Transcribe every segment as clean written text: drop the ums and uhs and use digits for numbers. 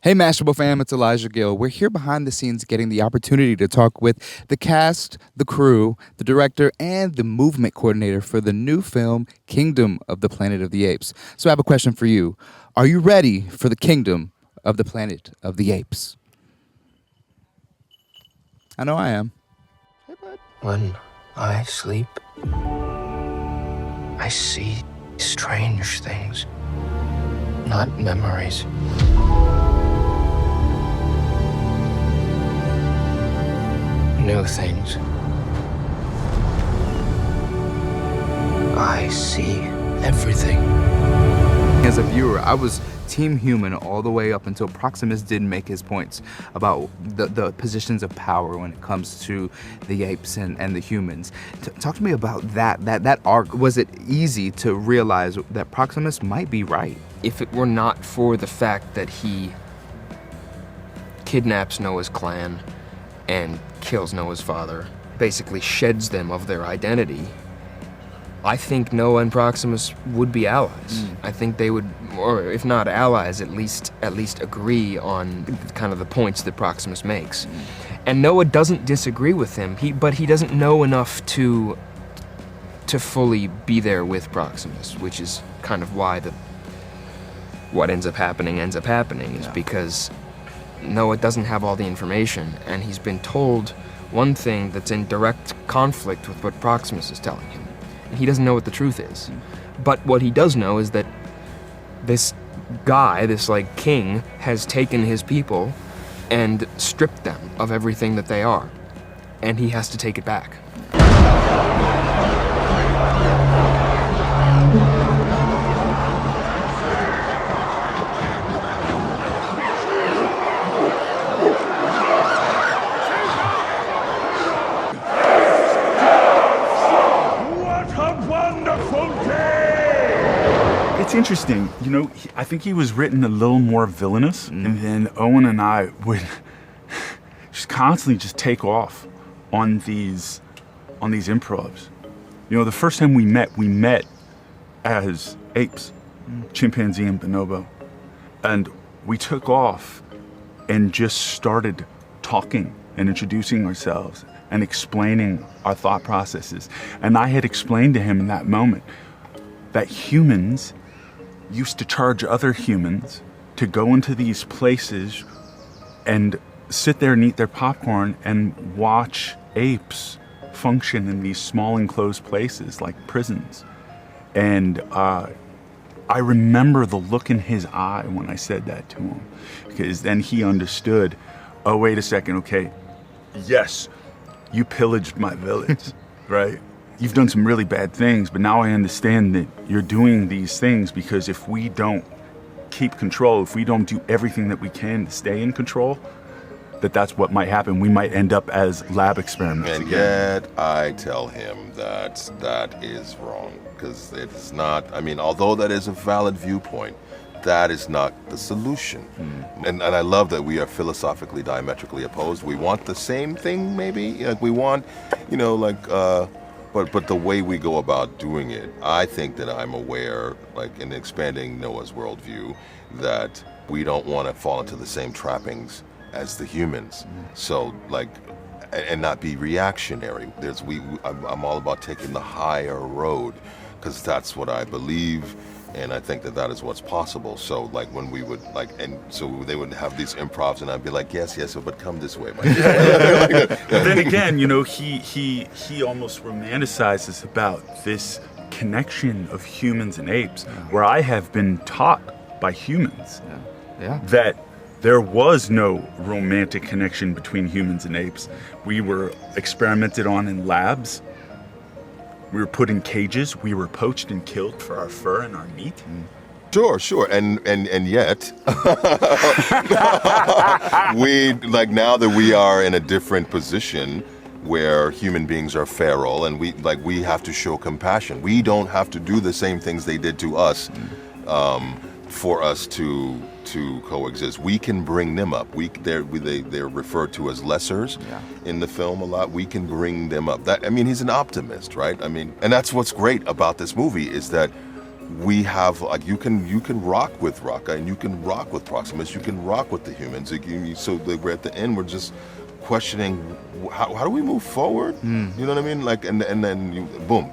Hey, Mashable fam, it's Elijah Gill. We're here behind the scenes getting the opportunity to talk with the cast, the crew, the director, and the movement coordinator for the new film, Kingdom of the Planet of the Apes. So I have a question for you. Are you ready for the Kingdom of the Planet of the Apes? I know I am. When I sleep, I see strange things, not memories. New things. I see everything. As a viewer, I was Team Human all the way up until Proximus did make his points about the positions of power when it comes to the apes and the humans. Talk to me about that arc. Was it easy to realize that Proximus might be right? If it were not for the fact that he kidnaps Noah's clan and kills Noah's father, basically sheds them of their identity, I think Noah and Proximus would be allies. I think they would, or if not allies, at least agree on kind of the points that Proximus makes. And Noah doesn't disagree with him, but he doesn't know enough to fully be there with Proximus, which is kind of why what ends up happening is because Noah doesn't have all the information, and he's been told one thing that's in direct conflict with what Proximus is telling him. And he doesn't know what the truth is. But what he does know is that this guy, this king, has taken his people and stripped them of everything that they are. And he has to take it back. It's interesting, I think he was written a little more villainous, and then Owen and I would just constantly just take off on these improvs. The first time we met as apes, chimpanzee and bonobo, and we took off and just started talking and introducing ourselves and explaining our thought processes. And I had explained to him in that moment that humans used to charge other humans to go into these places and sit there and eat their popcorn and watch apes function in these small enclosed places like prisons. And I remember the look in his eye when I said that to him, because then he understood, oh, wait a second, okay, yes, you pillaged my village, right? You've done some really bad things, but now I understand that you're doing these things because if we don't keep control, if we don't do everything that we can to stay in control, that's what might happen. We might end up as lab experiments. And yet I tell him that is wrong, because it is not, although that is a valid viewpoint, that is not the solution. And I love that we are philosophically diametrically opposed. We want the same thing, maybe. We want, But the way we go about doing it, I think that I'm aware, in expanding Noah's worldview, that we don't want to fall into the same trappings as the humans. So, and not be reactionary. I'm all about taking the higher road, because that's what I believe, and I think that is what's possible. So, when we would, and so they would have these improvs, and I'd be like, yes, but come this way, Mike. But then again, he almost romanticizes about this connection of humans and apes, where I have been taught by humans that there was no romantic connection between humans and apes. We were experimented on in labs. We were put in cages. We were poached and killed for our fur and our meat. Sure, and yet, we now that we are in a different position where human beings are feral, and we have to show compassion. We don't have to do the same things they did to us, for us to coexist. We can bring them up. They're referred to as lessers in the film a lot. We can bring them up. He's an optimist, right? And that's what's great about this movie, is that we have like you can rock with Raka and you can rock with Proximus, you can rock with the humans. So we're at the end, we're just questioning how do we move forward? You know what I mean? Like and then boom,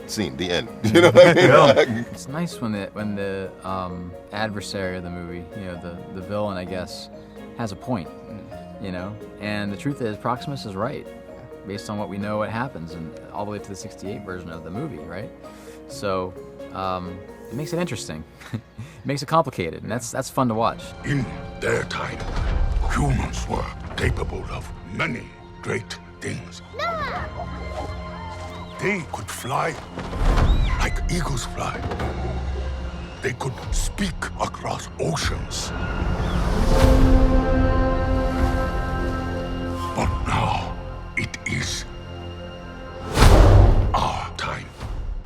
scene, the end. You know what I mean? Like, It's nice when the adversary of the movie, you know, the villain, I guess, has a point, you know. And the truth is, Proximus is right, based on what we know what happens, and all the way to the '68 version of the movie, right? So it makes it interesting. It makes it complicated, and that's fun to watch. In their time, humans were capable of many great things. They could fly like eagles fly. They could speak across oceans. But now it is our time.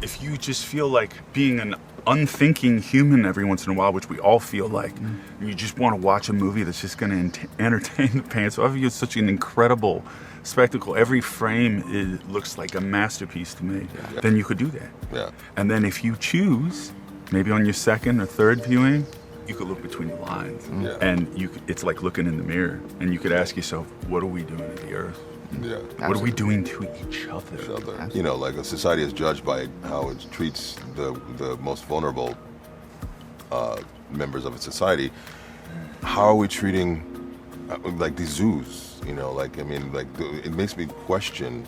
If you just feel like being an unthinking human every once in a while, which we all feel like, and you just want to watch a movie that's just going to entertain the pants off of you, it's such an incredible spectacle. Every frame looks like a masterpiece to me. Then you could do that. yeah. And then if you choose, maybe on your second or third viewing, you could look between the lines, Yeah. and it's like looking in the mirror, and you could ask yourself, what are we doing to the earth? Yeah. What are we doing to each other? You know, like a society is judged by how it treats the most vulnerable members of its society. How are we treating like these zoos? You know, like I mean, like it makes me question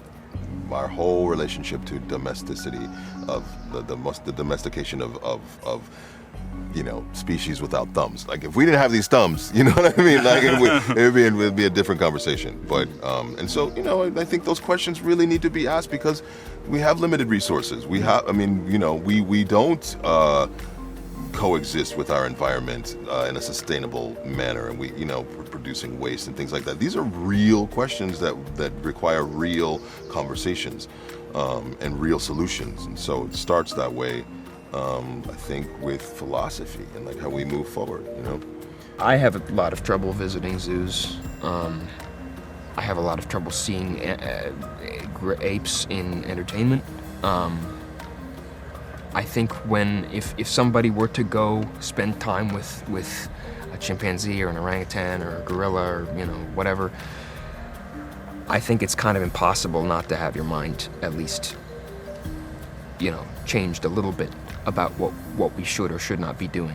our whole relationship to domesticity of the domestication of you know, species without thumbs. Like if we didn't have these thumbs, you know what I mean? Like it would be a different conversation. But and so you know, I think those questions really need to be asked because we have limited resources. We have, I mean, you know, we don't coexist with our environment in a sustainable manner, and we're producing waste and things like that. These are real questions that require real conversations and real solutions. And so it starts that way. I think with philosophy and like how we move forward, you know. I have a lot of trouble visiting zoos. I have a lot of trouble seeing apes in entertainment. I think if somebody were to go spend time with a chimpanzee or an orangutan or a gorilla or whatever, I think it's kind of impossible not to have your mind at least changed a little bit about what we should or should not be doing.